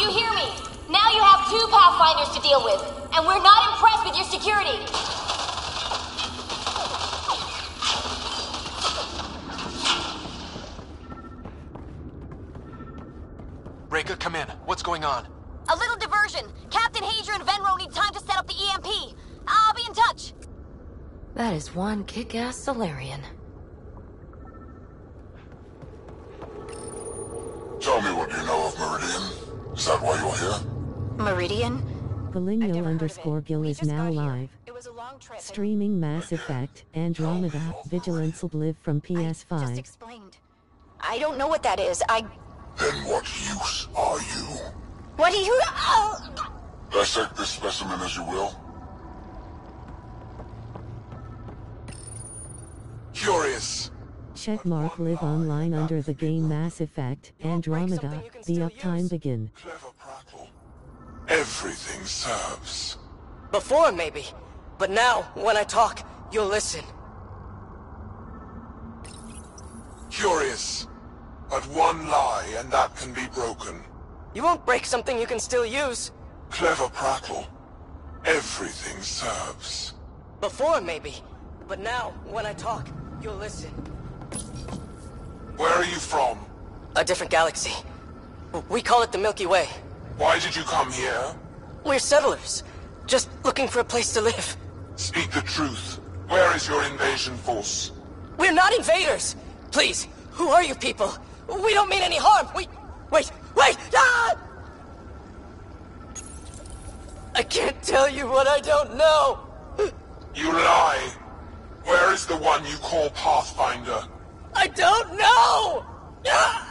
you hear me? Now you have two Pathfinders to deal with, and we're not impressed with your security. Reka, come in. What's going on? A little diversion. Captain Hager and Venro need time to set up the EMP. I'll be in touch. That is one kick-ass Solarian. Tell me what you know of Meridian. Is that why you're here? Meridian? Galingno_Gil is now live. Streaming Mass Effect, Andrómeda, Vigilance Live from PS5. Just explained. I don't know what that is. Then what use are you? What do you... Dissect this specimen as you will. Curious. Checkmark live online under the game Mass Effect, Andrómeda, the uptime begin. Clever prattle. Everything serves. Before, maybe. But now, when I talk, you'll listen. Curious. But one lie, and that can be broken. You won't break something you can still use. Clever prattle. Everything serves. Before, maybe. But now, when I talk, you'll listen. Where are you from? A different galaxy. We call it the Milky Way. Why did you come here? We're settlers. Just looking for a place to live. Speak the truth. Where is your invasion force? We're not invaders! Please, who are you people? We don't mean any harm! Wait! Ah! I can't tell you what I don't know! You lie! Where is the one you call Pathfinder? I don't know! Ah!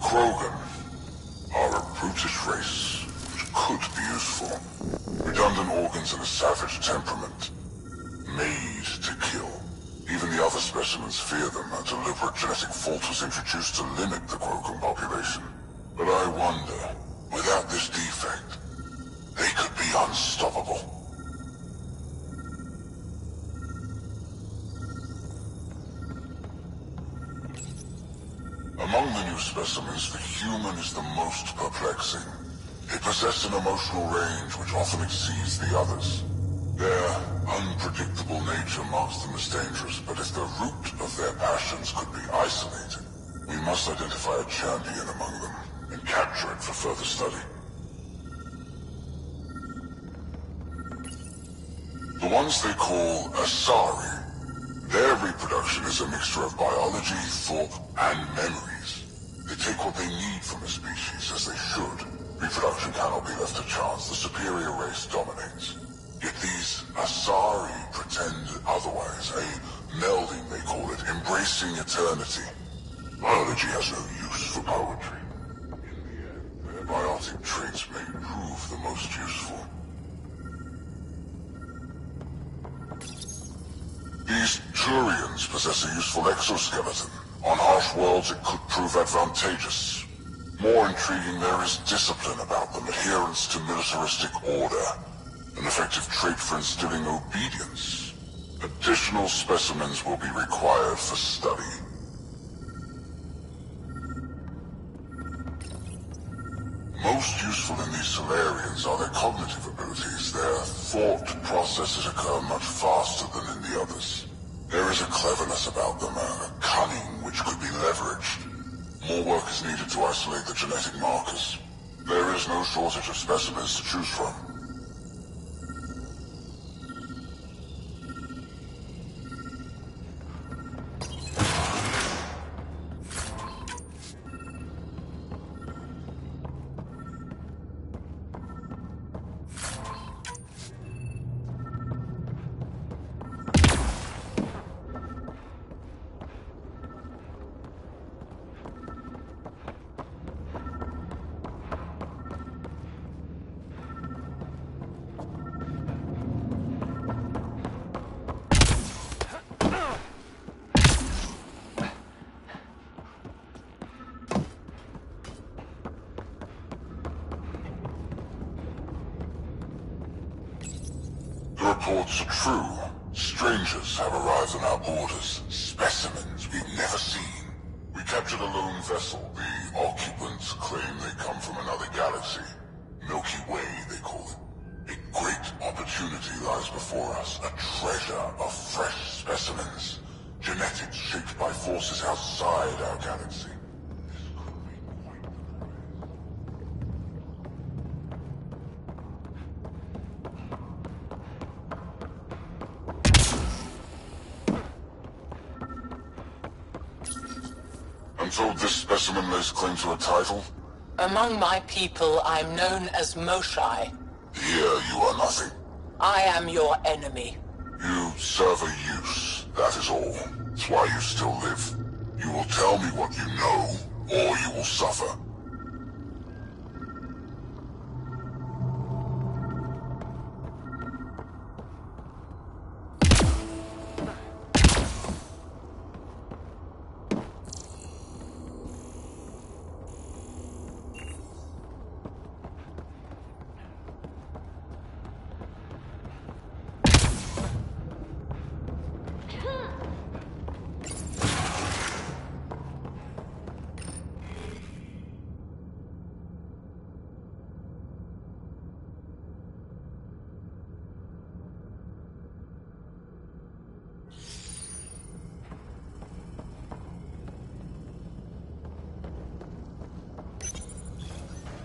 Krogan are a brutish race which could be useful. Redundant organs and a savage temperament. Made to kill. Even the other specimens fear them. A deliberate genetic fault was introduced to limit the Krogan population. But I wonder, without this defect, they could be unstoppable. Among the new specimens, the human is the most perplexing. They possess an emotional range which often exceeds the others. Their unpredictable nature marks them as dangerous, but if the root of their passions could be isolated, we must identify a champion among them and capture it for further study. The ones they call Asari, their reproduction is a mixture of biology, thought, and memories. They take what they need from the species, as they should. Reproduction cannot be left to chance. The superior race dominates. Yet these Asari pretend otherwise. A melding, they call it, embracing eternity. Biology has no use for poetry. In the end, their biotic traits may prove the most useful. These Turians possess a useful exoskeleton. On harsh worlds, it could prove advantageous. More intriguing, there is discipline about them, adherence to militaristic order. An effective trait for instilling obedience. Additional specimens will be required for study. Most useful in these Solarians are their cognitive abilities. Their thought processes occur much faster than in the others. There is a cleverness about them, a cunning which could be leveraged. More work is needed to isolate the genetic markers. There is no shortage of specimens to choose from. The reports are true. Strangers have arrived on our borders. Specimens we've never seen. We captured a lone vessel. The occupants claim they come from another galaxy. Milky Way, they call it. A great opportunity lies before us. A treasure of fresh specimens. Genetics shaped by forces outside our galaxy. I'm told this specimen lays claim to a title. Among my people, I'm known as Moshai. Here you are nothing. I am your enemy. You serve a use, that is all. It's why you still live. You will tell me what you know, or you will suffer.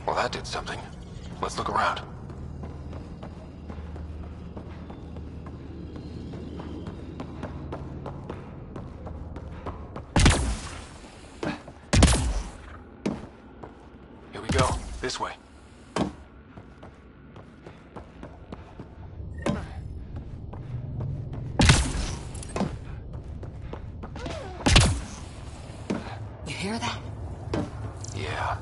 Well, that did something. Let's look around. Here we go. This way. You hear that? Yeah.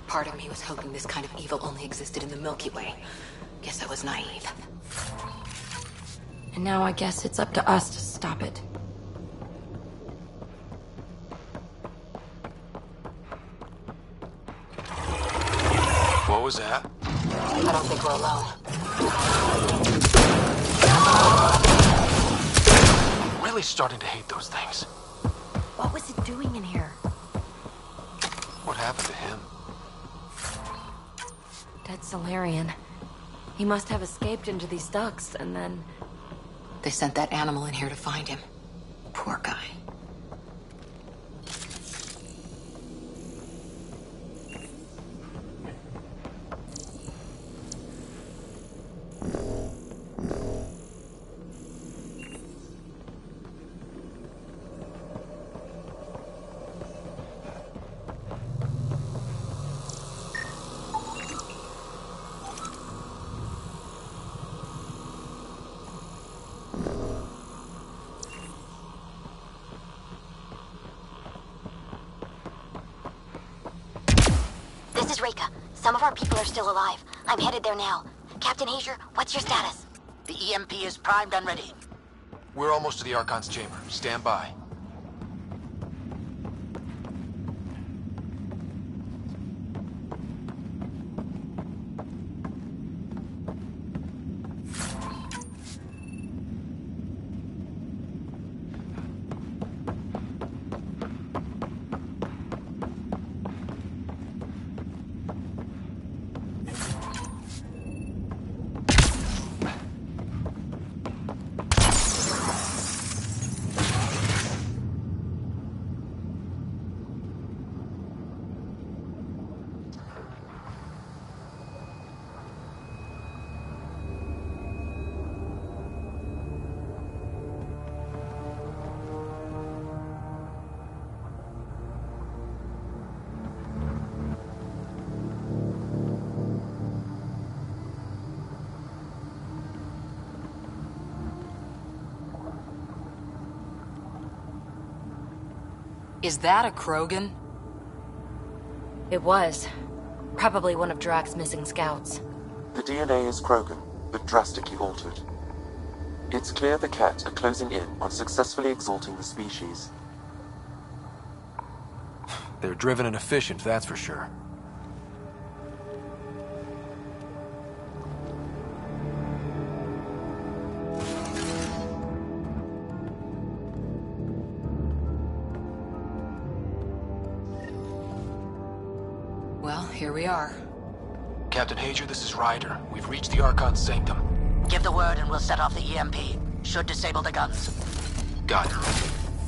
Part of me was hoping this kind of evil only existed in the Milky Way. Guess I was naive. And now I guess it's up to us to stop it. What was that? I don't think we're alone. Really starting to hate those things. What was it doing in here? What happened to him? Dead Solarian. He must have escaped into these ducts, and then... They sent that animal in here to find him. Poor guy. This is Reka. Some of our people are still alive. I'm headed there now. Captain Hazer, what's your status? The EMP is primed and ready. We're almost to the Archon's chamber. Stand by. Is that a Krogan? It was. Probably one of Drax's missing scouts. The DNA is Krogan, but drastically altered. It's clear the Cat are closing in on successfully exalting the species. They're driven and efficient, that's for sure. Well, here we are. Captain Hager, this is Ryder. We've reached the Archon's sanctum. Give the word and we'll set off the EMP. Should disable the guns. Got it.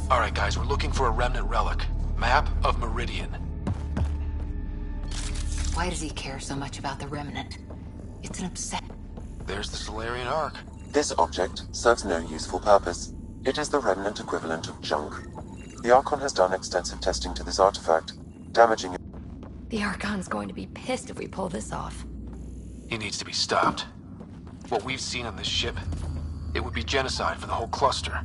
Alright guys, we're looking for a remnant relic. Map of Meridian. Why does he care so much about the Remnant? It's an obsession. There's the Solarian Ark. This object serves no useful purpose. It is the remnant equivalent of junk. The Archon has done extensive testing to this artifact, damaging it. The Archon's going to be pissed if we pull this off. He needs to be stopped. What we've seen on this ship, it would be genocide for the whole cluster.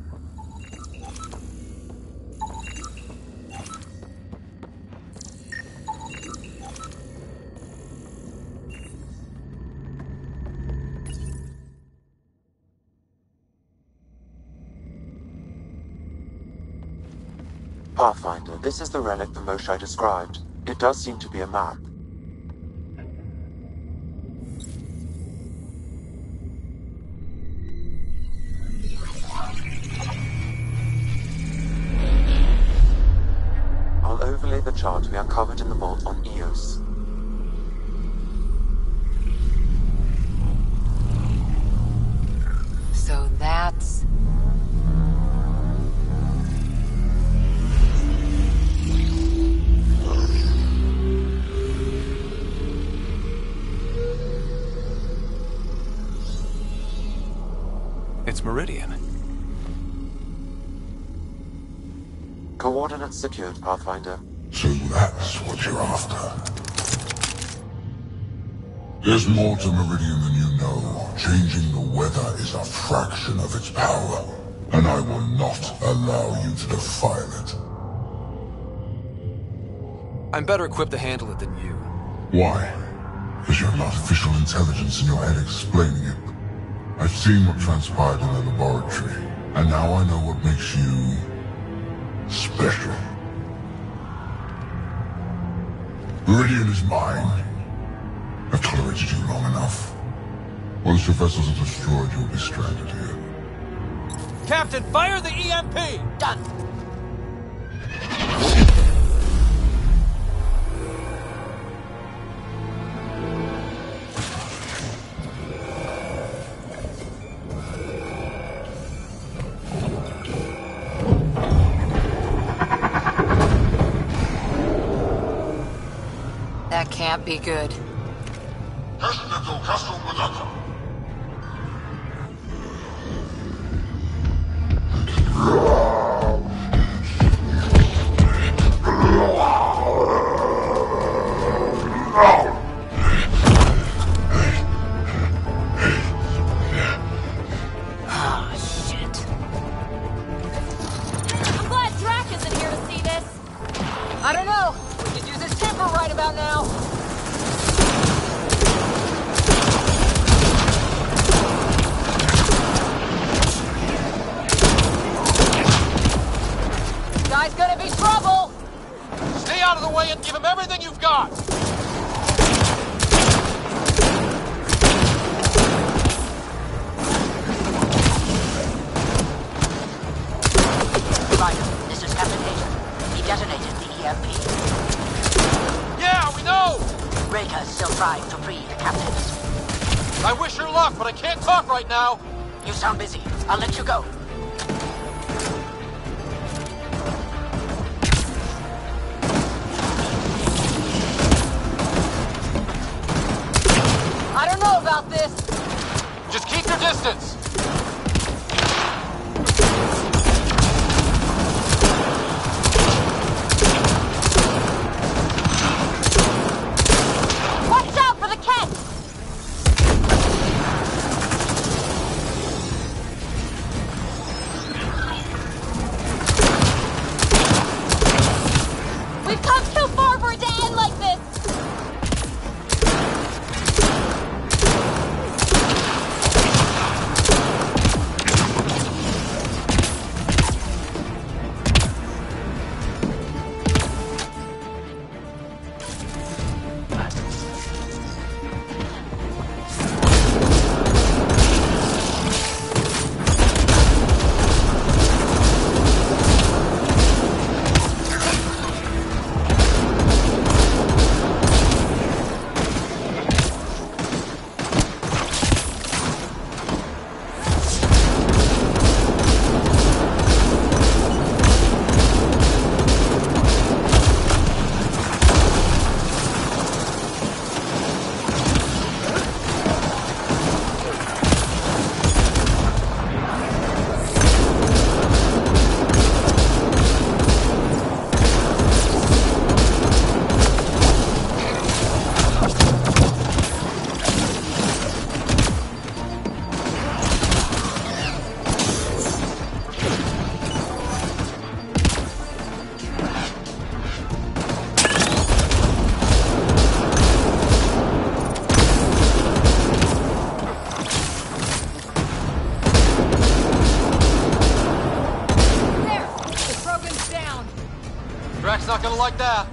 Pathfinder, this is the relic the Moshai described. It does seem to be a map. I'll overlay the chart we uncovered in the vault on Eos. So that's... It's Meridian. Coordinates secured, Pathfinder. So that's what you're after. There's more to Meridian than you know. Changing the weather is a fraction of its power, and I will not allow you to defile it. I'm better equipped to handle it than you. Why? Because you have artificial intelligence in your head explaining it. I've seen what transpired in the laboratory, and now I know what makes you... special. Meridian is mine. I've tolerated you long enough. Once your vessels are destroyed, you'll be stranded here. Captain, fire the EMP! Done. That can't be good. Ah, shit. I'm glad Drac isn't here to see this. I don't know. We could use his temper right about now. I wish her luck, but I can't talk right now. You sound busy. I'll let you go. I don't know about this. Just keep your distance. Watch out for the Kent! We've come too far for it to end like this! Drax's not gonna like that.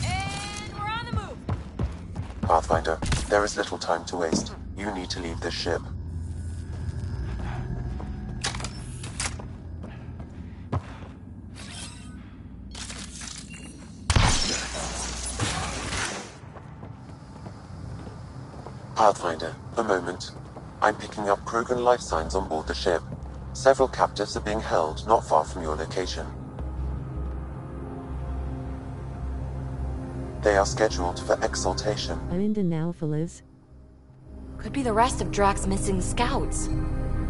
And we're on the move! Pathfinder, there is little time to waste. You need to leave this ship. Pathfinder, a moment. I'm picking up Krogan life signs on board the ship. Several captives are being held not far from your location. They are scheduled for exaltation. Linda now, fellas. Could be the rest of Drax's missing scouts.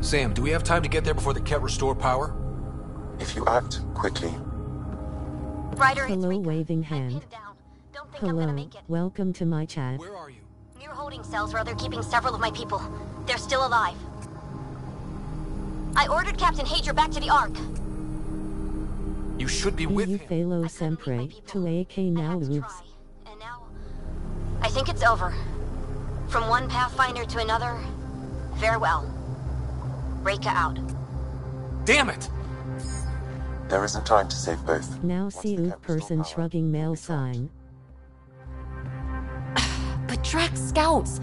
Sam, do we have time to get there before the Ket restore power? If you act quickly. Ryder, it's Hello, Rika. waving I'm hand. pinned down. Don't think I'm gonna Hello, make it. welcome to my chat. Where are you? Near holding cells where they're keeping several of my people. They're still alive. I ordered Captain Hager back to the Ark. You should be with You him. falo I couldn't leave sempre, my people. to AK I now had to lives. try. And now, I think it's over. From one Pathfinder to another, farewell. Reka out. Damn it! There isn't time to save both. Now Once see the Oog Ket restore person power, shrugging male sign. But Drax scouts!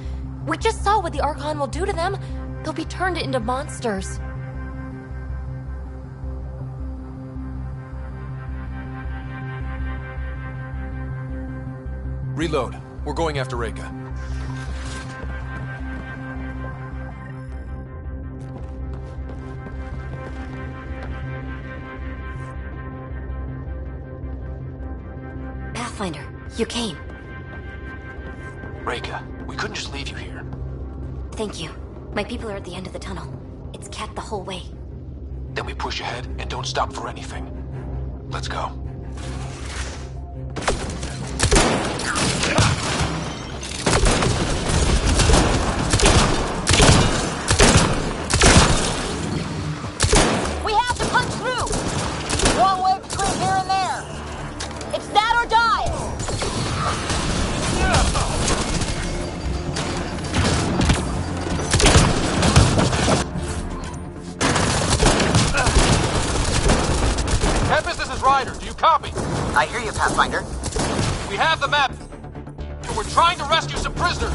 We just saw what the Archon will do to them. They'll be turned into monsters. Reload. We're going after Reka. Pathfinder, you came. Reka, we couldn't just leave you here. Thank you. My people are at the end of the tunnel. It's Ket the whole way. Then we push ahead and don't stop for anything. Let's go. We have to punch through! One way between here and there! It's that or die! Tempest, this is Ryder. Do you copy? I hear you, Pathfinder. We have the map. We're trying to rescue some prisoners.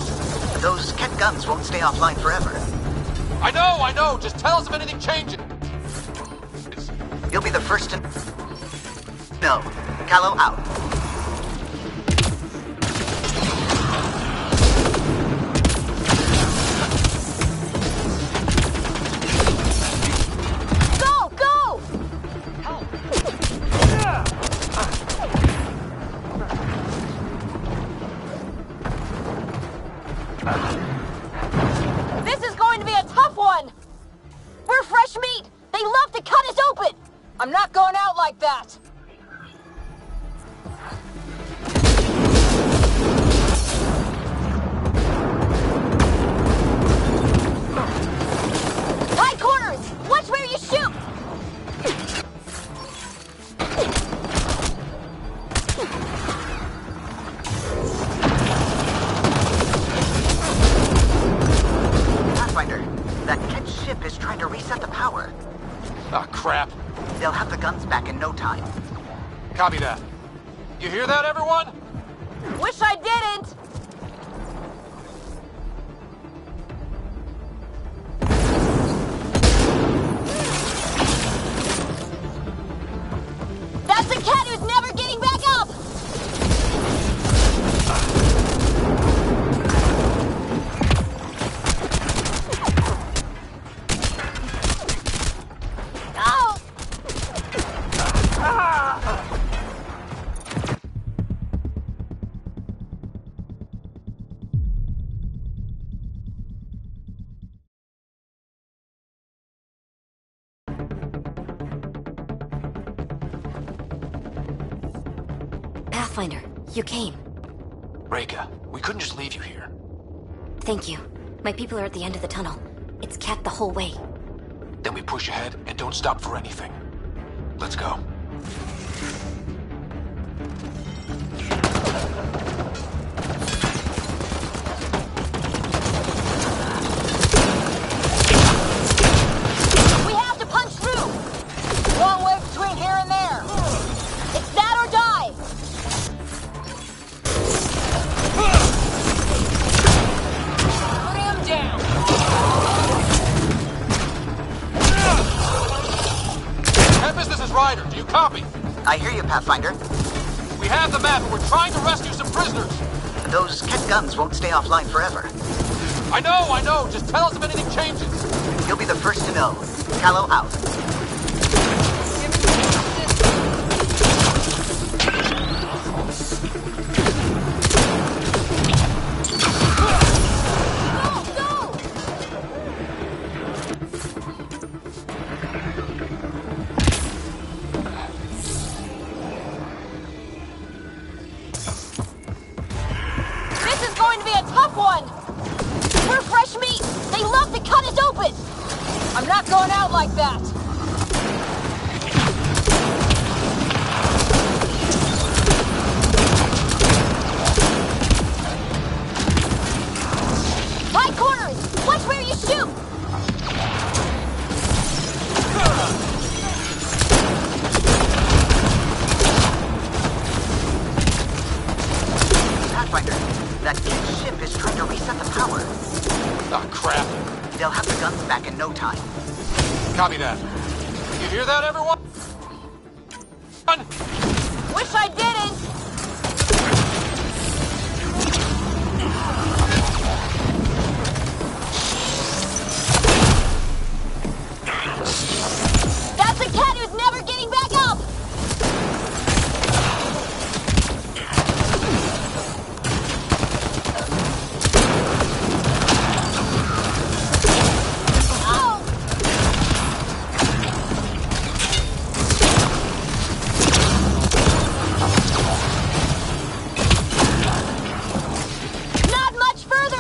Those Ket guns won't stay offline forever. I know. Just tell us if anything changes. You'll be the first to... No. Callow out. I'm not going out like that! High corners! Watch where you shoot! Pathfinder, that Kett ship is trying to reset the power. Ah, crap. They'll have the guns back in no time. Copy that. You hear that, everyone? Wish I didn't! That's the cat who's never getting back up! Oh! Pathfinder, you came. Reika, we couldn't just leave you here. Thank you. My people are at the end of the tunnel. It's Cat the whole way. Then we push ahead and don't stop for anything. Let's go. We have to punch through! Long way between here and there. It's that or die! Put him down! Tempest, this is Ryder. Do you copy? I hear you, Pathfinder. We have the map and we're trying to rescue some prisoners. Those Kett guns won't stay offline forever. I know. Just tell us if anything changes. You'll be the first to know. Callow out. This is going to be a tough one! We're fresh meat! They love to cut us open! I'm not going out like that! High corners! Watch where you shoot! Pathfinder, that Kett ship is trying to reset the power. Ah, crap. They'll have the guns back in no time. Copy that. You hear that, everyone? Wish I didn't! That's the cat who's never getting back up! Oh! Not much further!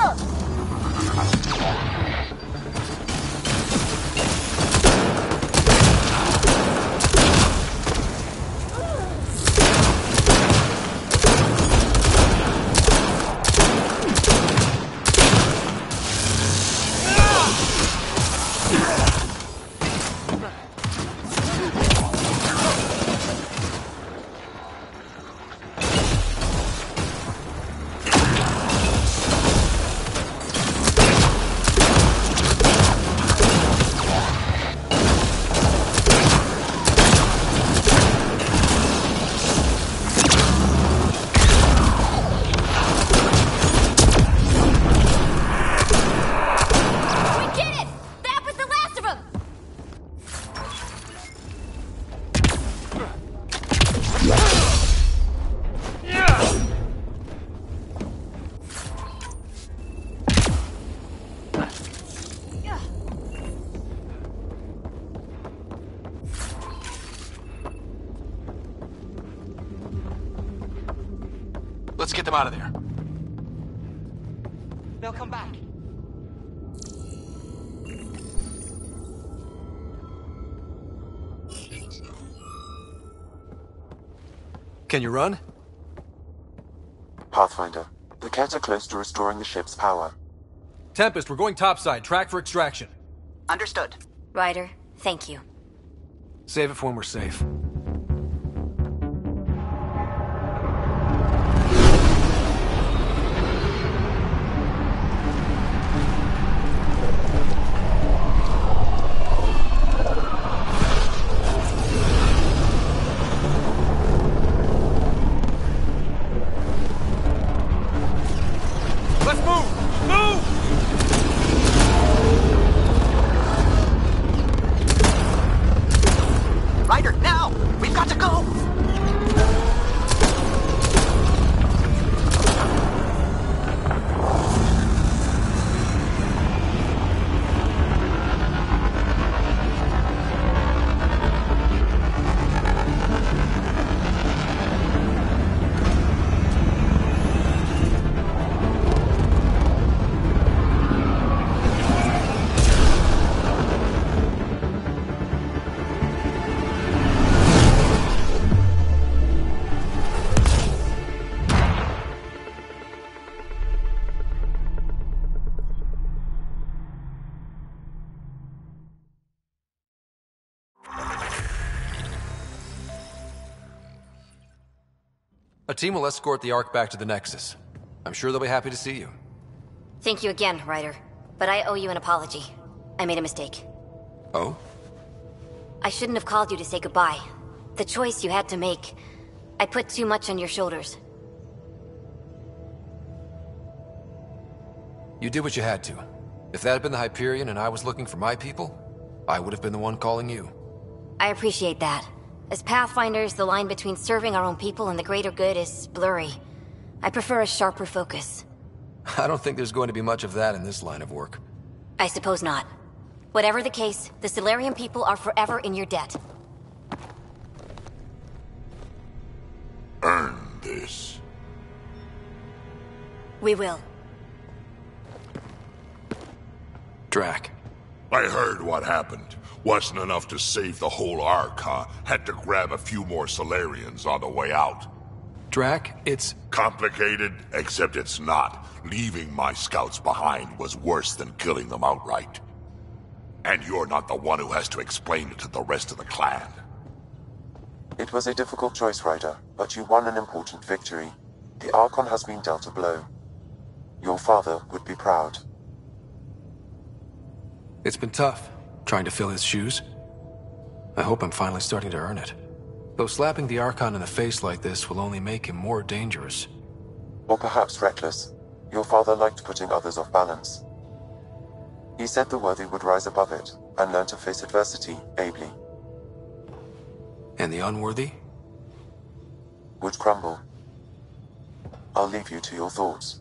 Let's get them out of there. They'll come back. Can you run? Pathfinder, the Ket are close to restoring the ship's power. Tempest, we're going topside. Track for extraction. Understood. Ryder, thank you. Save it for when we're safe. A team will escort the Ark back to the Nexus. I'm sure they'll be happy to see you. Thank you again, Ryder. But I owe you an apology. I made a mistake. Oh? I shouldn't have called you to say goodbye. The choice you had to make. I put too much on your shoulders. You did what you had to. If that had been the Hyperion and I was looking for my people, I would have been the one calling you. I appreciate that. As Pathfinders, the line between serving our own people and the greater good is blurry. I prefer a sharper focus. I don't think there's going to be much of that in this line of work. I suppose not. Whatever the case, the Solarian people are forever in your debt. Earn this. We will. Drac. I heard what happened. Wasn't enough to save the whole Ark, huh? Had to grab a few more Solarians on the way out. Drac, it's... Complicated, except it's not. Leaving my scouts behind was worse than killing them outright. And you're not the one who has to explain it to the rest of the clan. It was a difficult choice, Ryder, but you won an important victory. The Archon has been dealt a blow. Your father would be proud. It's been tough, trying to fill his shoes. I hope I'm finally starting to earn it. Though slapping the Archon in the face like this will only make him more dangerous. Or perhaps reckless. Your father liked putting others off balance. He said the worthy would rise above it, and learn to face adversity ably. And the unworthy? Would crumble. I'll leave you to your thoughts.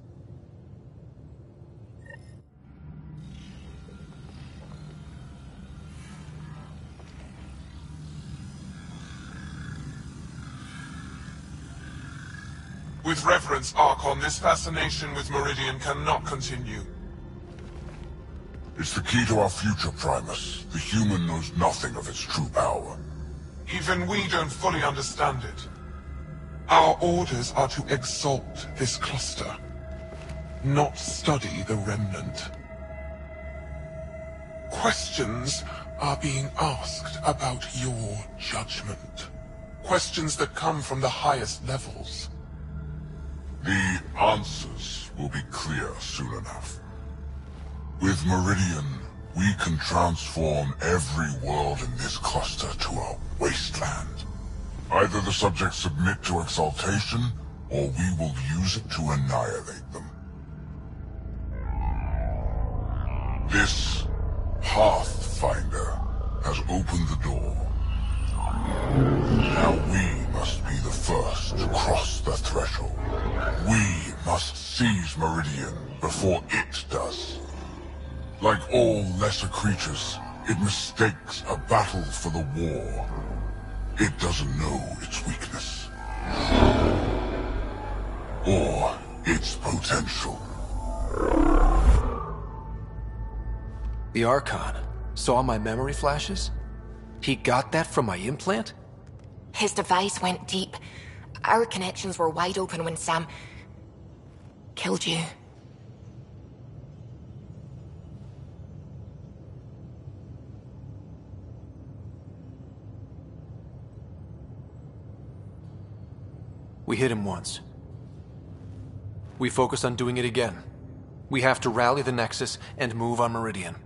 With reverence, Archon, this fascination with Meridian cannot continue. It's the key to our future, Primus. The human knows nothing of its true power. Even we don't fully understand it. Our orders are to exalt this cluster, not study the remnant. Questions are being asked about your judgment. Questions that come from the highest levels. The answers will be clear soon enough. With Meridian, we can transform every world in this cluster to a wasteland. Either the subjects submit to exaltation, or we will use it to annihilate them. This Pathfinder has opened the door. Now we must be the first to cross the threshold. We must seize Meridian before it does. Like all lesser creatures, it mistakes a battle for the war. It doesn't know its weakness. or its potential. The Archon saw my memory flashes? He got that from my implant? His device went deep. Our connections were wide open when Sam killed you. We hit him once. We focus on doing it again. We have to rally the Nexus and move on Meridian.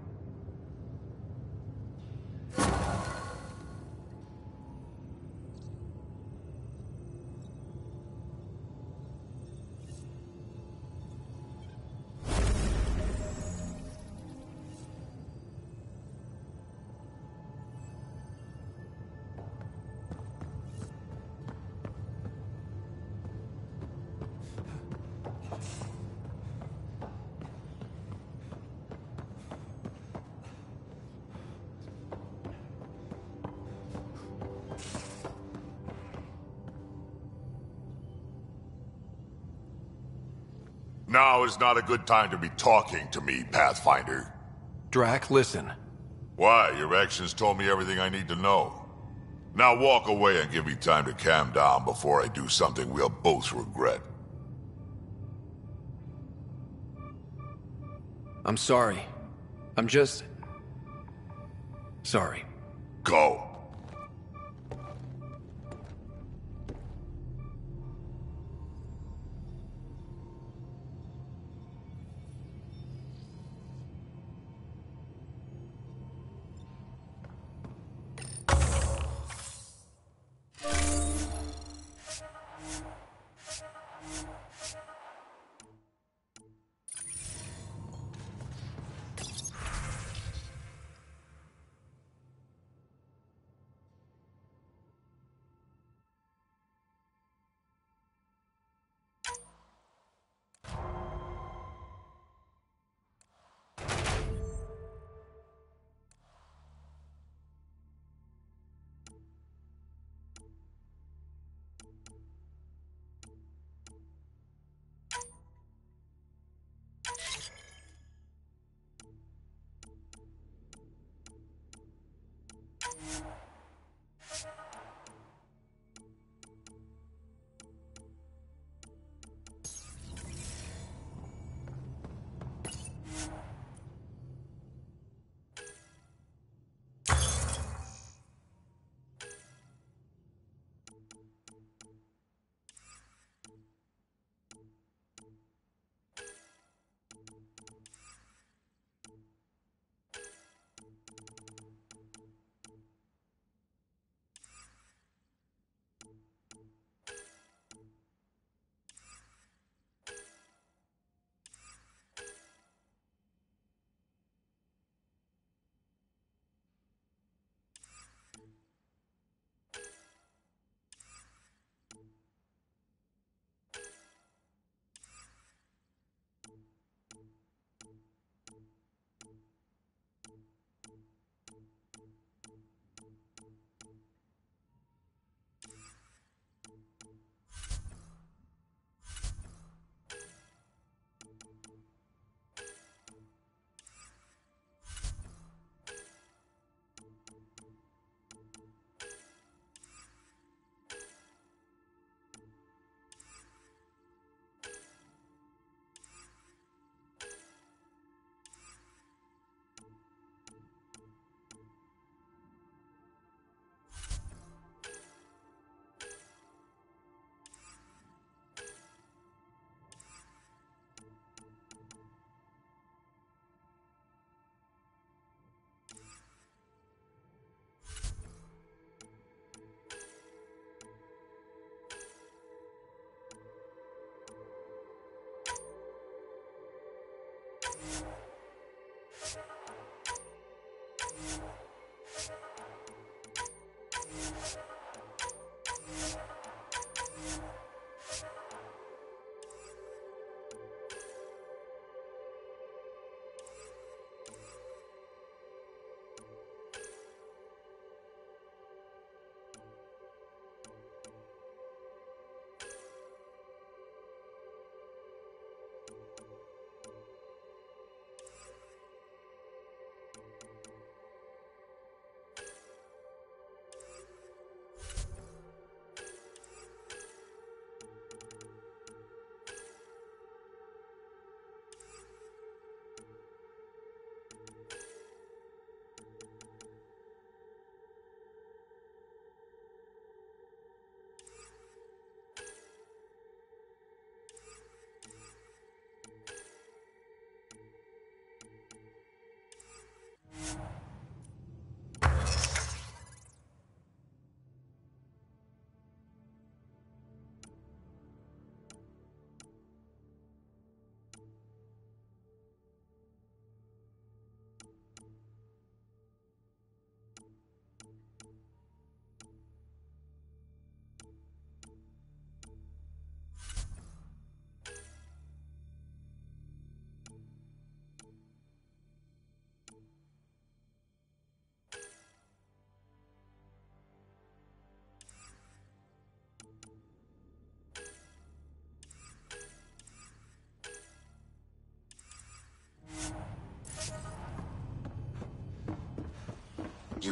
Now is not a good time to be talking to me, Pathfinder. Drac, listen. Why? Your actions told me everything I need to know. Now walk away and give me time to calm down before I do something we'll both regret. I'm sorry. I'm just... sorry. Go.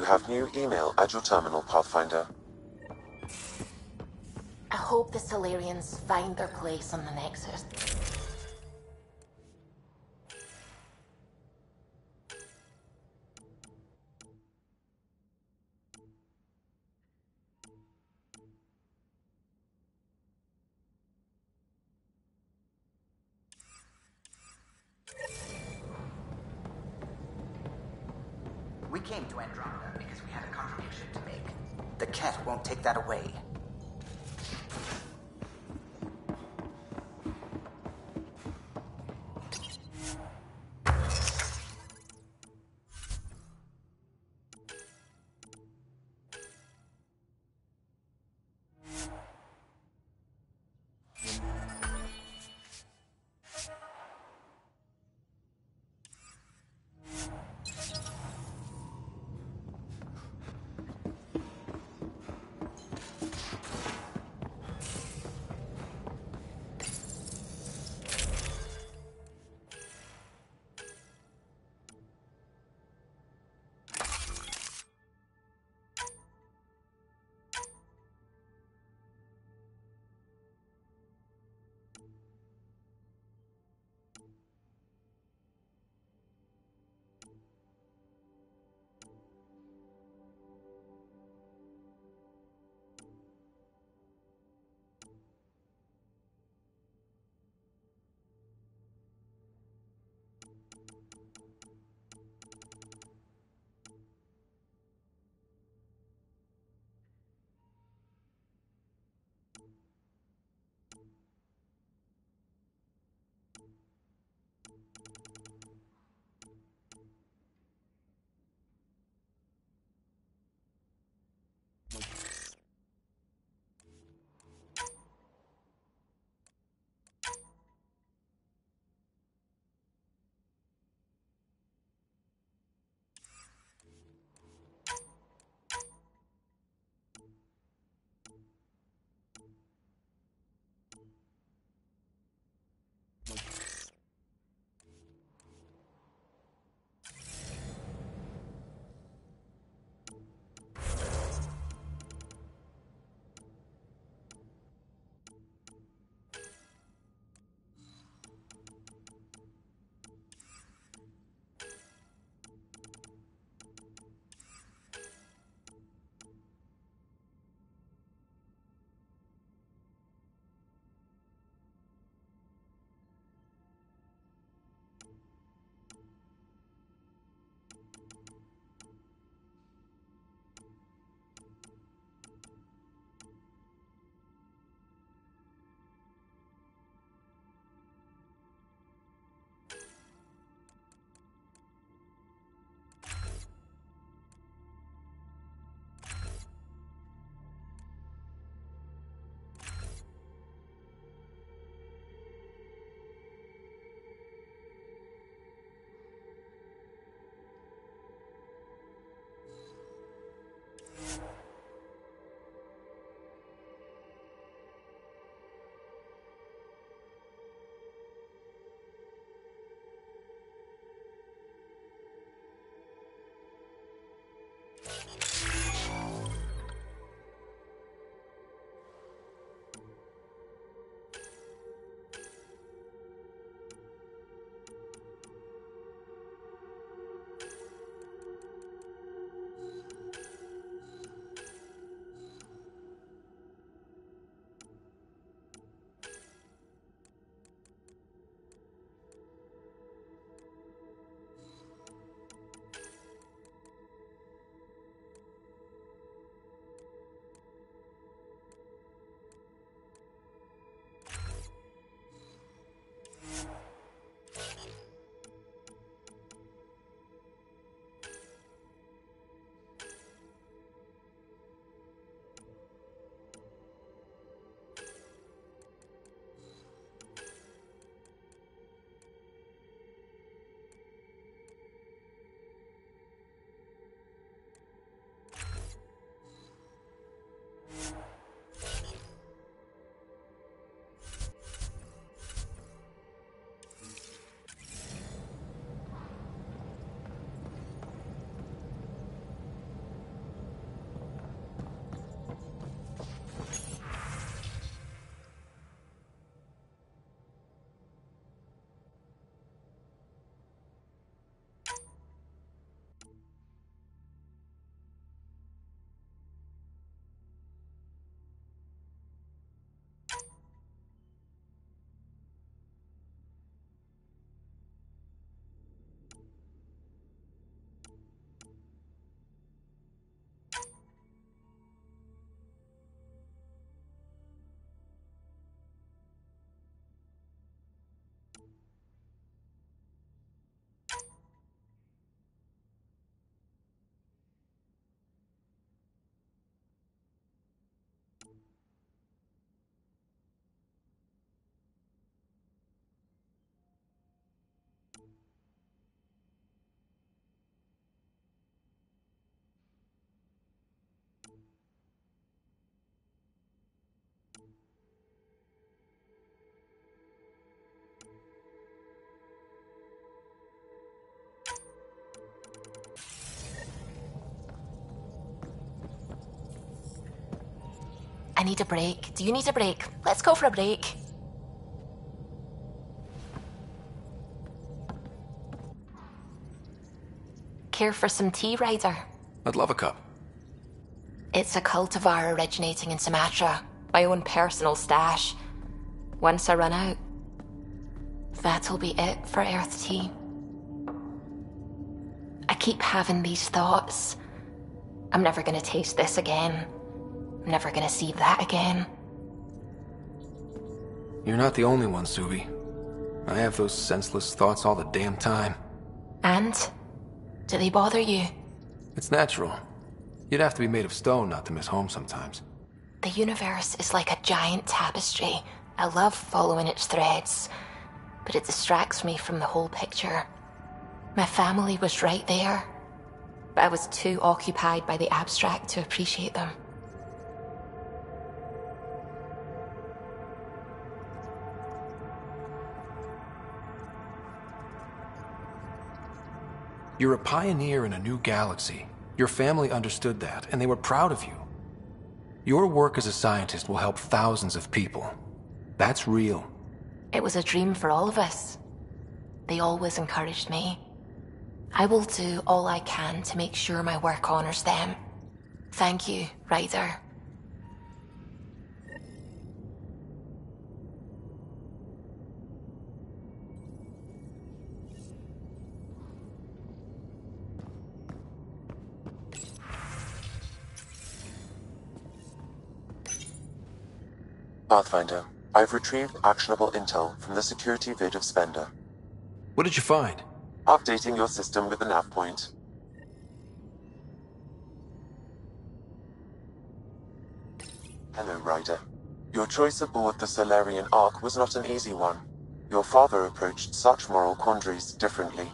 have new email at your terminal, Pathfinder. I hope the Solarians find their place on the Nexus. We came to Andrómeda because we had a contribution to make. The Ket won't take that away. I need a break. Do you need a break? Let's go for a break. Care for some tea, Ryder? I'd love a cup. It's a cultivar originating in Sumatra. My own personal stash. Once I run out, that'll be it for Earth tea. I keep having these thoughts. I'm never gonna taste this again. I'm never gonna see that again. You're not the only one, Subi. I have those senseless thoughts all the damn time. And? Do they bother you? It's natural. You'd have to be made of stone not to miss home sometimes. The universe is like a giant tapestry. I love following its threads, but it distracts me from the whole picture. My family was right there, but I was too occupied by the abstract to appreciate them. You're a pioneer in a new galaxy. Your family understood that, and they were proud of you. Your work as a scientist will help thousands of people. That's real. It was a dream for all of us. They always encouraged me. I will do all I can to make sure my work honors them. Thank you, Ryder. Pathfinder, I've retrieved actionable intel from the security vid of Spender. What did you find? Updating your system with the nav point. Hello, Ryder. Your choice aboard the Solarian Ark was not an easy one. Your father approached such moral quandaries differently.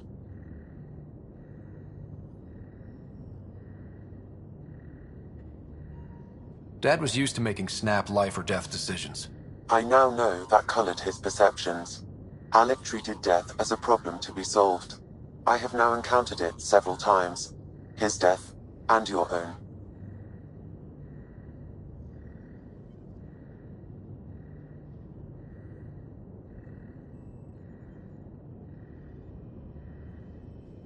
Dad was used to making snap life-or-death decisions. I now know that colored his perceptions. Alec treated death as a problem to be solved. I have now encountered it several times. His death, and your own.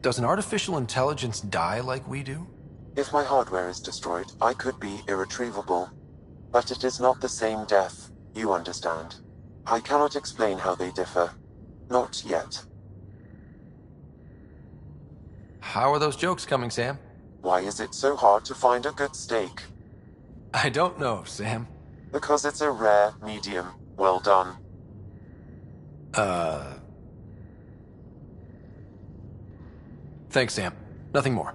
Does an artificial intelligence die like we do? If my hardware is destroyed, I could be irretrievable. But it is not the same death, you understand. I cannot explain how they differ. Not yet. How are those jokes coming, Sam? Why is it so hard to find a good steak? I don't know, Sam. Because it's a rare medium. Well done. Thanks, Sam. Nothing more.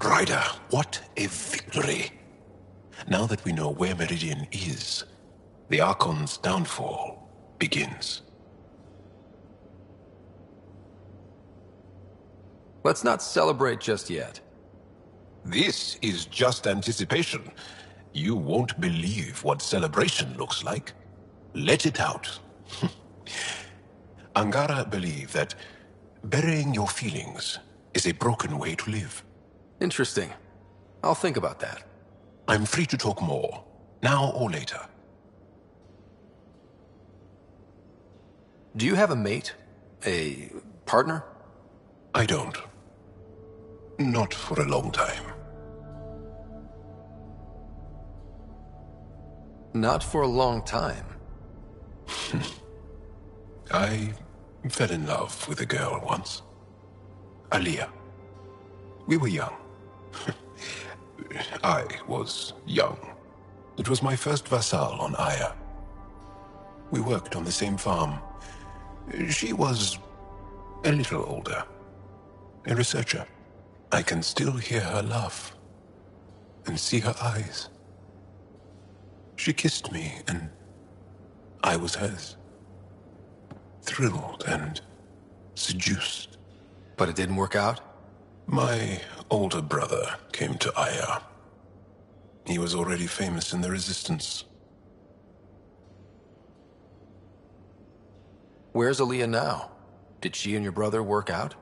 Ryder, what a victory! Now that we know where Meridian is, the Archon's downfall begins. Let's not celebrate just yet. This is just anticipation. You won't believe what celebration looks like. Let it out. Angara believe that burying your feelings is a broken way to live. Interesting. I'll think about that. I'm free to talk more, now or later. Do you have a mate? A partner? I don't. Not for a long time. Not for a long time? I fell in love with a girl once. Aliyah. We were young. I was young. It was my first vassal on Aya. We worked on the same farm. She was a little older. A researcher. I can still hear her laugh and see her eyes. She kissed me and I was hers. Thrilled and seduced. But it didn't work out? My older brother came to Aya. He was already famous in the Resistance. Where's Aaliyah now? Did she and your brother work out?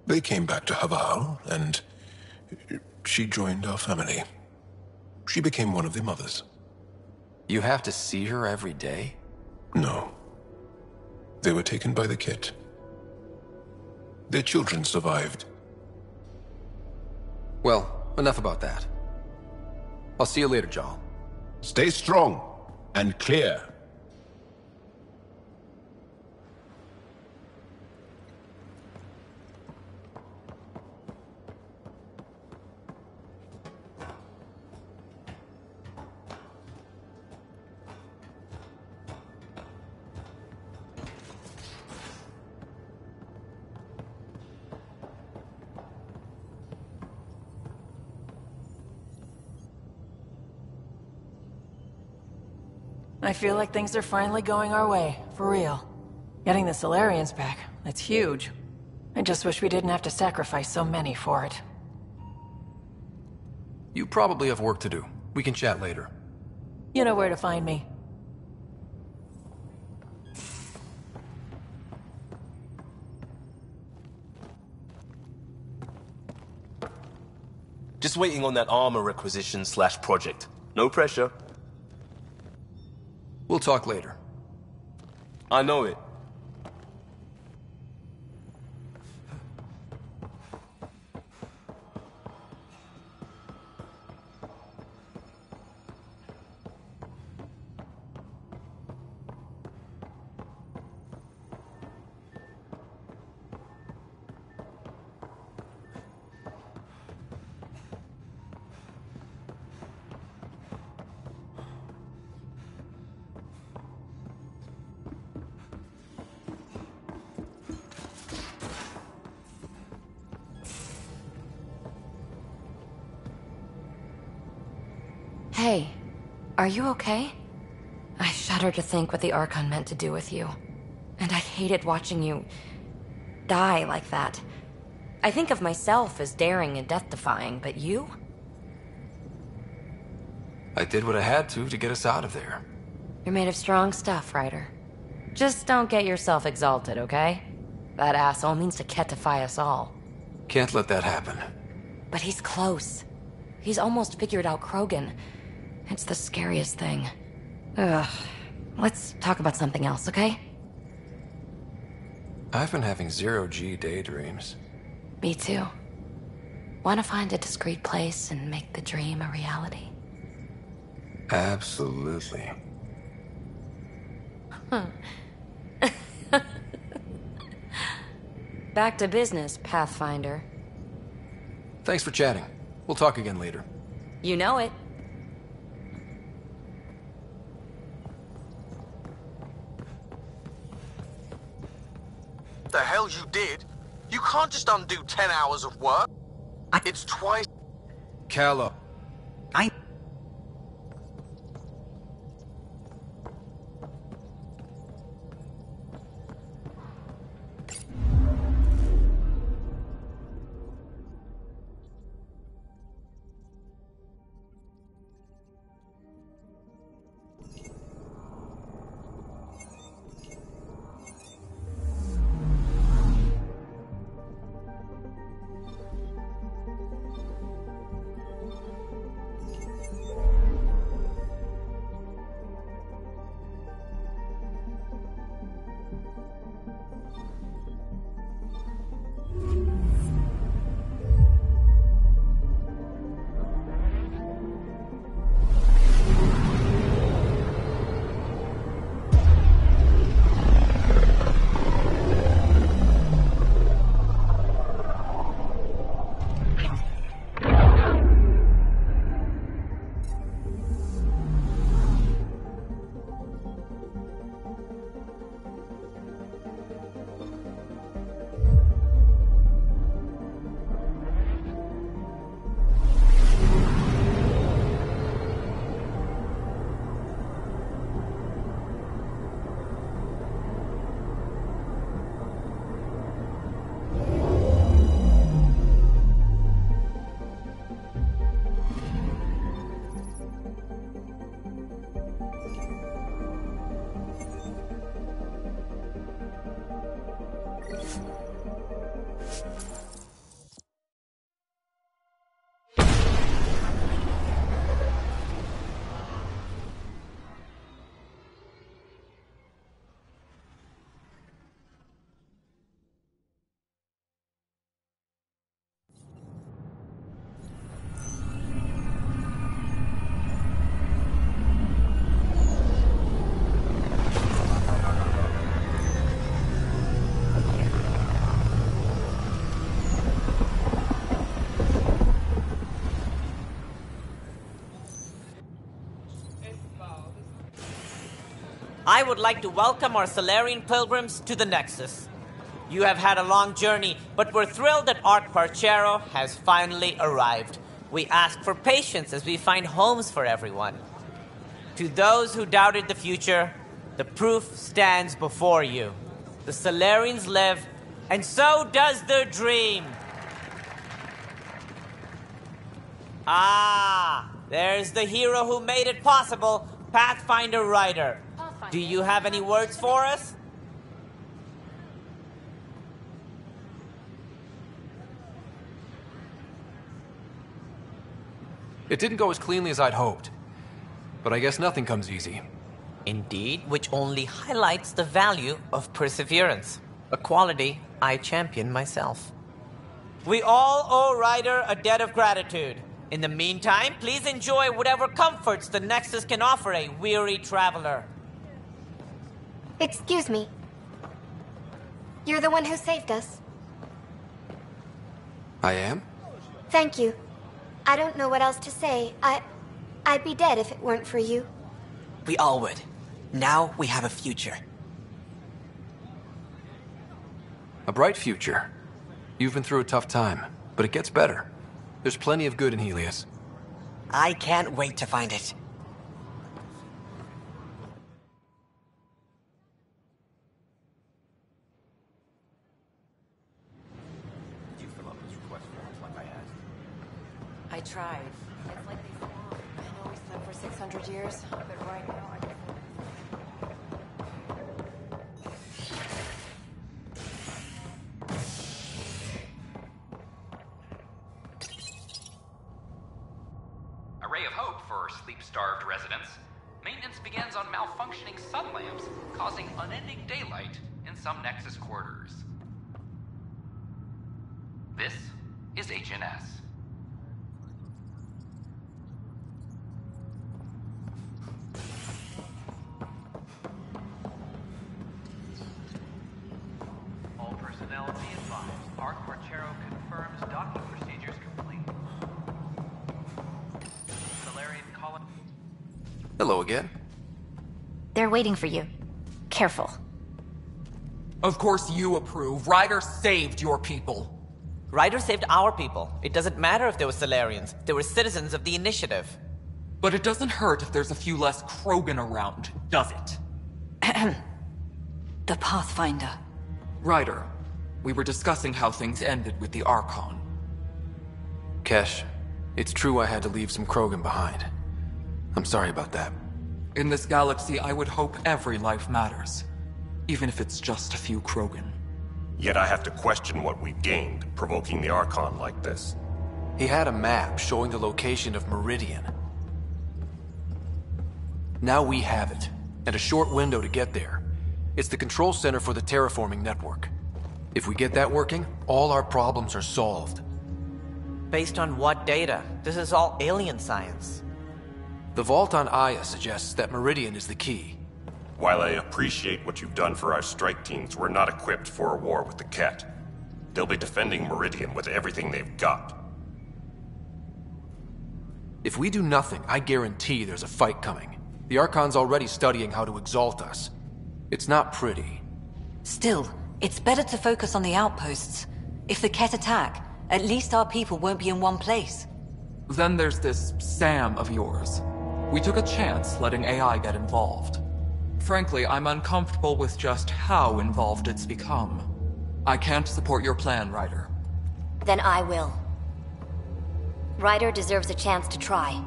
They came back to Haval, and she joined our family. She became one of the mothers. You have to see her every day? No. They were taken by the Kett. Their children survived. Well, enough about that. I'll see you later, Jal. Stay strong and clear. I feel like things are finally going our way, for real. Getting the Solarians back, that's huge. I just wish we didn't have to sacrifice so many for it. You probably have work to do. We can chat later. You know where to find me. Just waiting on that armor requisition / project. No pressure. We'll talk later. I know it. Hey, are you okay? I shudder to think what the Archon meant to do with you. And I hated watching you die like that. I think of myself as daring and death-defying, but you? I did what I had to get us out of there. You're made of strong stuff, Ryder. Just don't get yourself exalted, okay? That asshole means to ketify us all. Can't let that happen. But he's close. He's almost figured out Krogan. It's the scariest thing. Ugh. Let's talk about something else, okay? I've been having zero-G daydreams. Me too. Want to find a discreet place and make the dream a reality? Absolutely. Back to business, Pathfinder. Thanks for chatting. We'll talk again later. You know it. The hell you did? You can't just undo 10 hours of work. It's twice. Calla. I would like to welcome our Salarian pilgrims to the Nexus. You have had a long journey, but we're thrilled that Ark Parchero has finally arrived. We ask for patience as we find homes for everyone. To those who doubted the future, the proof stands before you. The Salarians live, and so does their dream. Ah, there's the hero who made it possible, Pathfinder Ryder. Do you have any words for us? It didn't go as cleanly as I'd hoped. But I guess nothing comes easy. Indeed, which only highlights the value of perseverance, a quality I champion myself. We all owe Ryder a debt of gratitude. In the meantime, please enjoy whatever comforts the Nexus can offer a weary traveler. Excuse me. You're the one who saved us. I am? Thank you. I don't know what else to say. I'd be dead if it weren't for you. We all would. Now we have a future. A bright future. You've been through a tough time, but it gets better. There's plenty of good in Helios. I can't wait to find it. Did you fill out those request forms like I asked? I tried. It's like they said, I know we slept for 600 years, but right now I just... A ray of hope for sleep-starved residents. Maintenance begins on malfunctioning sun lamps, causing unending daylight in some Nexus quarters. This is HNS. All personnel be advised. Ark Parchero confirms docking procedures complete. Salarian colony. Hello again. They're waiting for you. Careful. Of course you approve. Ryder saved your people. Ryder saved our people. It doesn't matter if they were Salarians. They were citizens of the Initiative. But it doesn't hurt if there's a few less Krogan around, does it? The Pathfinder. Ryder, we were discussing how things ended with the Archon. Kesh, it's true I had to leave some Krogan behind. I'm sorry about that. In this galaxy, I would hope every life matters. Even if it's just a few Krogan. Yet I have to question what we've gained, provoking the Archon like this. He had a map showing the location of Meridian. Now we have it, and a short window to get there. It's the control center for the terraforming network. If we get that working, all our problems are solved. Based on what data? This is all alien science. The vault on Aya suggests that Meridian is the key. While I appreciate what you've done for our strike teams, we're not equipped for a war with the Ket. They'll be defending Meridian with everything they've got. If we do nothing, I guarantee there's a fight coming. The Archon's already studying how to exalt us. It's not pretty. Still, it's better to focus on the outposts. If the Ket attack, at least our people won't be in one place. Then there's this Sam of yours. We took a chance letting AI get involved. Frankly, I'm uncomfortable with just how involved it's become. I can't support your plan, Ryder. Then I will. Ryder deserves a chance to try.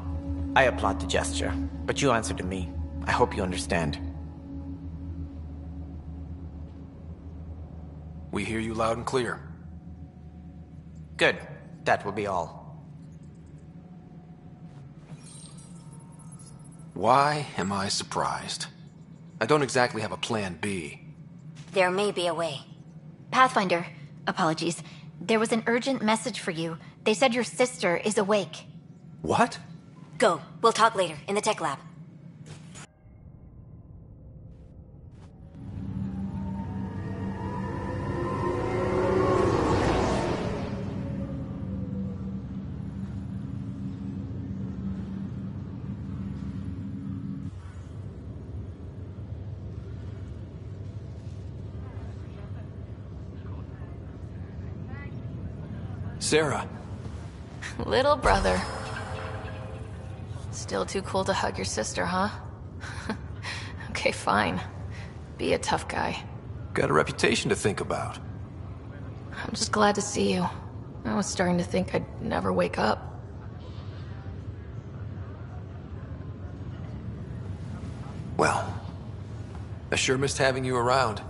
I applaud the gesture, but you answer to me. I hope you understand. We hear you loud and clear. Good. That will be all. Why am I surprised? I don't exactly have a plan B. There may be a way. Pathfinder, apologies. There was an urgent message for you. They said your sister is awake. What? Go. We'll talk later, in the tech lab. Sarah. Little brother. Still too cool to hug your sister, huh? Okay, fine. Be a tough guy. Got a reputation to think about. I'm just glad to see you. I was starting to think I'd never wake up. Well, I sure missed having you around.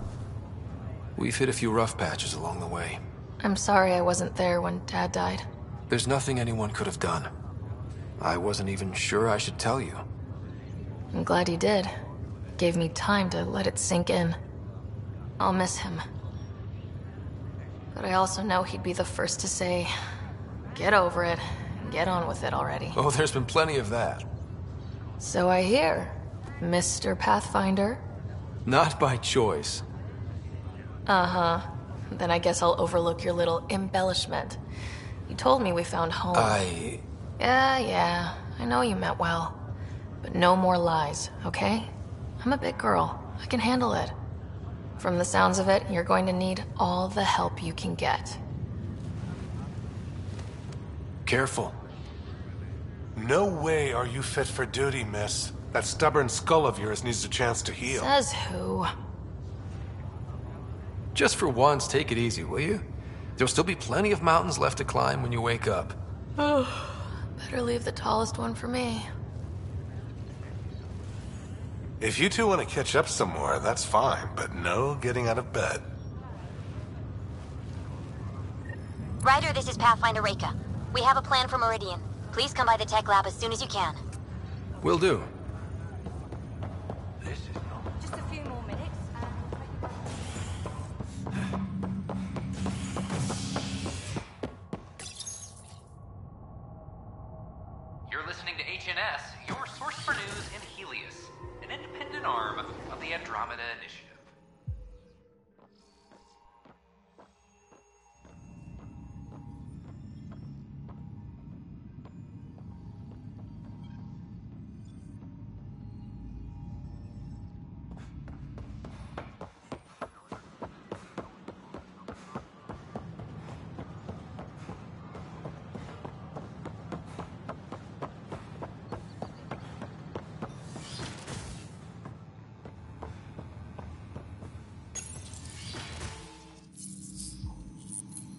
We've hit a few rough patches along the way. I'm sorry I wasn't there when Dad died. There's nothing anyone could have done. I wasn't even sure I should tell you. I'm glad you did. Gave me time to let it sink in. I'll miss him. But I also know he'd be the first to say, get over it, and get on with it already. Oh, there's been plenty of that. So I hear, Mr. Pathfinder. Not by choice. Uh-huh. Then I guess I'll overlook your little embellishment. You told me we found home. Yeah, I know you meant well. But no more lies, okay? I'm a big girl. I can handle it. From the sounds of it, you're going to need all the help you can get. Careful. No way are you fit for duty, miss. That stubborn skull of yours needs a chance to heal. Says who? Just for once, take it easy, will you? There'll still be plenty of mountains left to climb when you wake up. Oh, better leave the tallest one for me. If you two want to catch up some more, that's fine, but no getting out of bed. Ryder, this is Pathfinder Reika. We have a plan for Meridian. Please come by the tech lab as soon as you can. Will do. Just a few more minutes. You're listening to HNS, your source for news in Helios, an independent arm of the Andrómeda Initiative.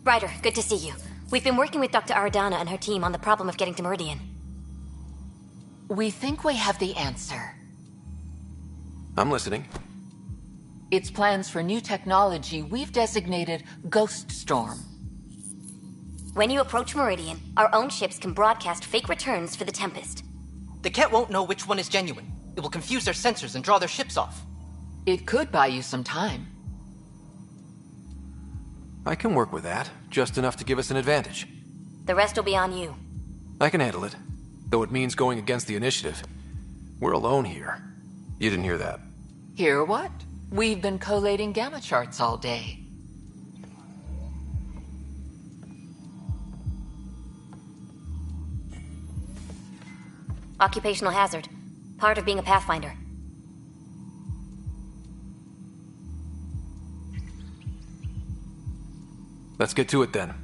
Ryder, good to see you. We've been working with Dr. Aradana and her team on the problem of getting to Meridian. We think we have the answer. I'm listening. It's plans for new technology we've designated Ghost Storm. When you approach Meridian, our own ships can broadcast fake returns for the Tempest. The Ket won't know which one is genuine. It will confuse their sensors and draw their ships off. It could buy you some time. I can work with that, just enough to give us an advantage. The rest will be on you. I can handle it, though it means going against the initiative. We're alone here. You didn't hear that. Hear what? We've been collating gamma charts all day. Occupational hazard. Part of being a Pathfinder. Let's get to it then.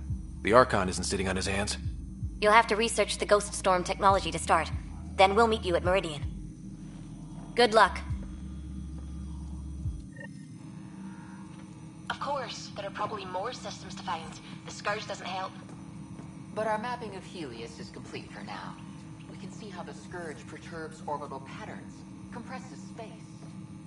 The Archon isn't sitting on his hands. You'll have to research the Ghost Storm technology to start. Then we'll meet you at Meridian. Good luck. Of course, there are probably more systems to find. The Scourge doesn't help. But our mapping of Helios is complete for now. We can see how the Scourge perturbs orbital patterns, compresses space,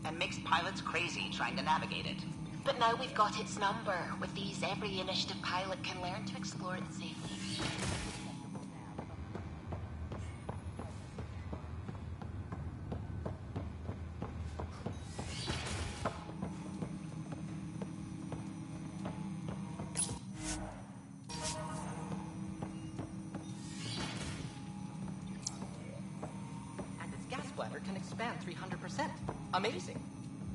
and makes pilots crazy trying to navigate it. But now we've got its number. With these, every initiative pilot can learn to explore it safely. And its gas bladder can expand 300%. Amazing.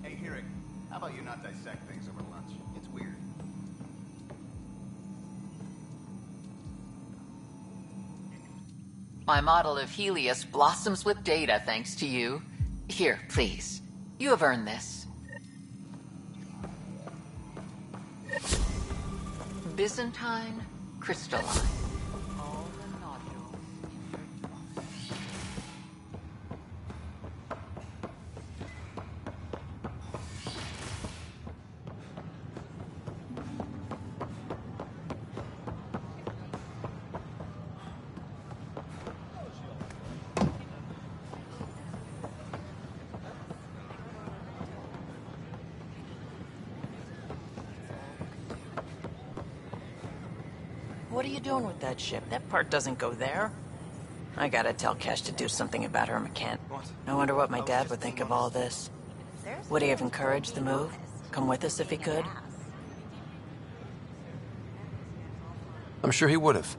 Hey, Eric, how about you not dissect things over lunch? It's weird. My model of Helios blossoms with data thanks to you. Here, please. You have earned this. Byzantine, Crystalline. All the nodules intertwined. What are you doing with that ship? That part doesn't go there. I gotta tell Kesh to do something about her mechanic. I wonder what my dad would think of all this. Would he have encouraged the move? Come with us if he could? I'm sure he would have.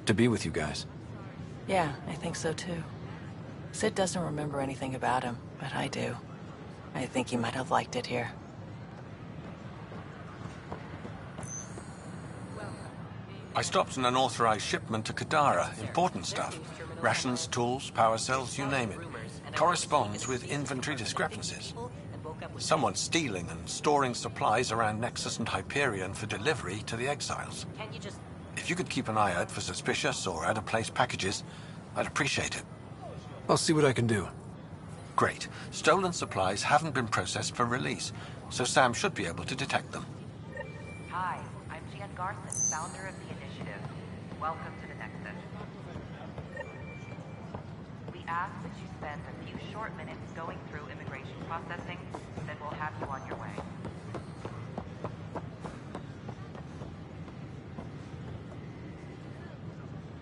To be with you guys. Yeah, I think so too. Sid doesn't remember anything about him, but I do. I think he might have liked it here. I stopped an unauthorized shipment to Kadara. Important stuff. Rations, tools, power cells, you name it. Corresponds with inventory discrepancies. Someone's stealing and storing supplies around Nexus and Hyperion for delivery to the exiles. If you could keep an eye out for suspicious or out-of-place packages, I'd appreciate it. I'll see what I can do. Great. Stolen supplies haven't been processed for release, so Sam should be able to detect them. Hi, I'm Jan Garson, founder of the initiative. Welcome to the Nexus. We ask that you spend a few short minutes going through immigration processing, then we'll have you on your way.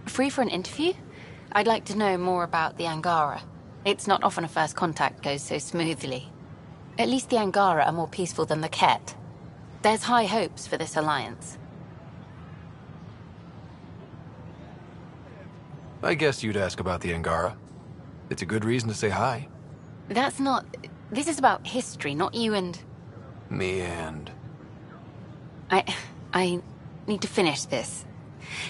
Free for an interview? I'd like to know more about the Angara. It's not often a first contact goes so smoothly. At least the Angara are more peaceful than the Ket. There's high hopes for this alliance. I guess you'd ask about the Angara. It's a good reason to say hi. That's not... This is about history, not you and... Me and... I need to finish this.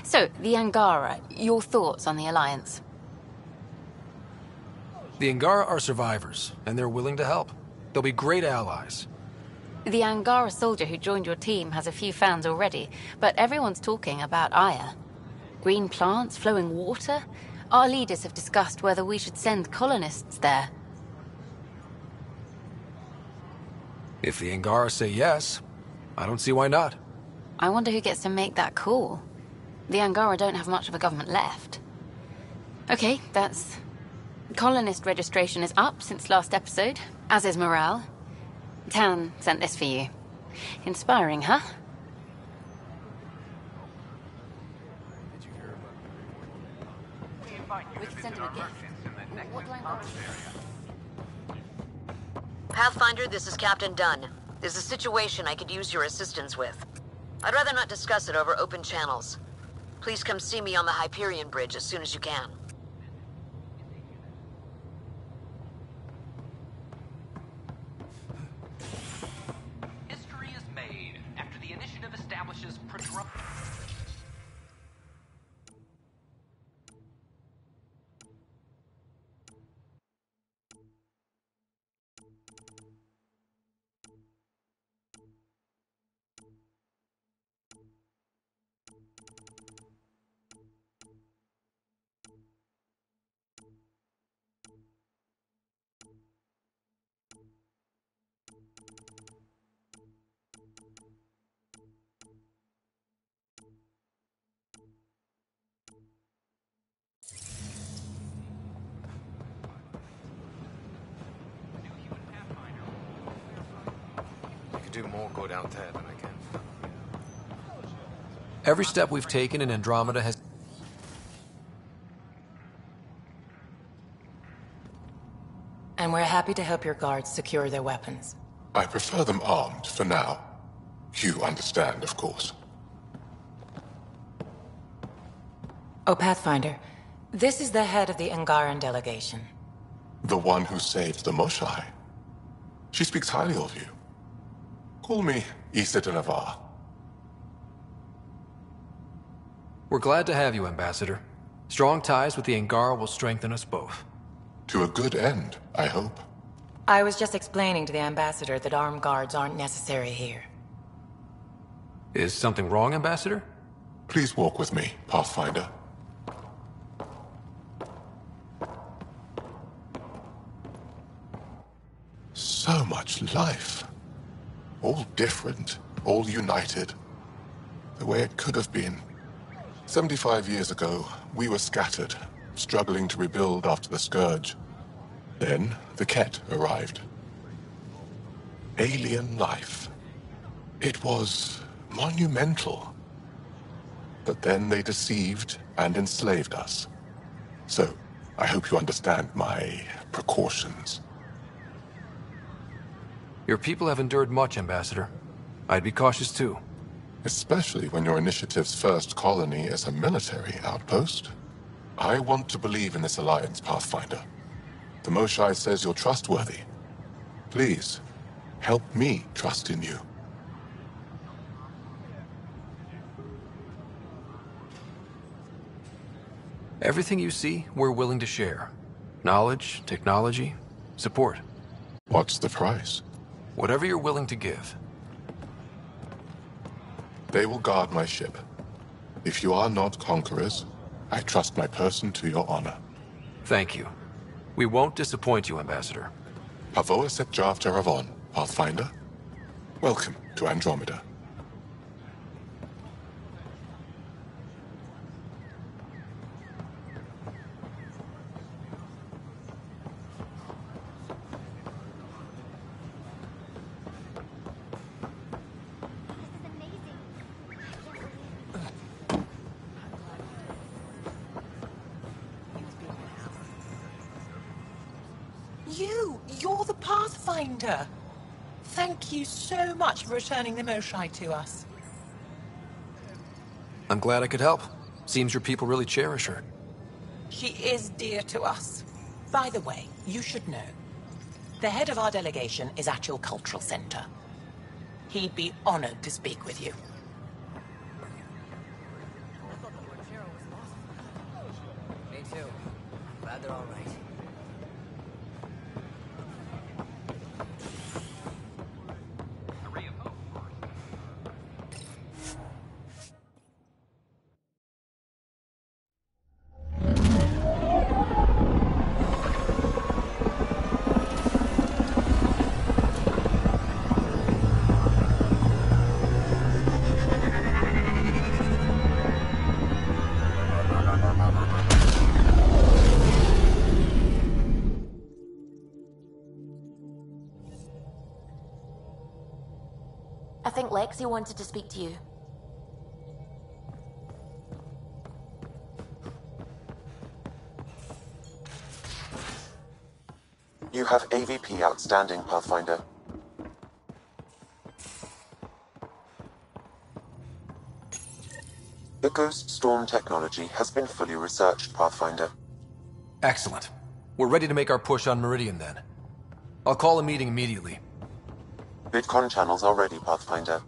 So, the Angara, your thoughts on the alliance? The Angara are survivors, and they're willing to help. They'll be great allies. The Angara soldier who joined your team has a few fans already, but everyone's talking about Aya. Green plants, flowing water? Our leaders have discussed whether we should send colonists there. If the Angara say yes, I don't see why not. I wonder who gets to make that call. The Angara don't have much of a government left. Okay, that's... Colonist registration is up since last episode, as is morale. Tan sent this for you. Inspiring, huh? We can send him a gift. What do I want? Pathfinder, this is Captain Dunn. There's a situation I could use your assistance with. I'd rather not discuss it over open channels. Please come see me on the Hyperion Bridge as soon as you can. History is made after the initiative establishes Do more good out there than I can. Every step we've taken in Andrómeda has... And we're happy to help your guards secure their weapons. I prefer them armed for now. You understand, of course. Oh, Pathfinder, this is the head of the Angaran delegation. The one who saved the Moshai. She speaks highly of you. Call me Issa de Navarre. We're glad to have you, Ambassador. Strong ties with the Angara will strengthen us both. To a good end, I hope. I was just explaining to the Ambassador that armed guards aren't necessary here. Is something wrong, Ambassador? Please walk with me, Pathfinder. So much life. All different, all united. The way it could have been. 75 years ago, we were scattered, struggling to rebuild after the Scourge. Then, the Ket arrived. Alien life. It was monumental. But then they deceived and enslaved us. So, I hope you understand my precautions. Your people have endured much, Ambassador. I'd be cautious too. Especially when your initiative's first colony is a military outpost. I want to believe in this alliance, Pathfinder. The Moshae says you're trustworthy. Please, help me trust in you. Everything you see, we're willing to share. Knowledge, technology, support. What's the price? Whatever you're willing to give. They will guard my ship. If you are not conquerors, I trust my person to your honor. Thank you. We won't disappoint you, Ambassador. Pavoa set Jav Teravon, Pathfinder. Welcome to Andrómeda. You're the Pathfinder. Thank you so much for returning the Moshae to us. I'm glad I could help. Seems your people really cherish her. She is dear to us. By the way, you should know. The head of our delegation is at your cultural center. He'd be honored to speak with you. Me too. Glad they're all right. I think Lexi wanted to speak to you. You have AVP outstanding, Pathfinder. The Ghost Storm technology has been fully researched, Pathfinder. Excellent. We're ready to make our push on Meridian then. I'll call a meeting immediately. VidCon channels are ready, Pathfinder.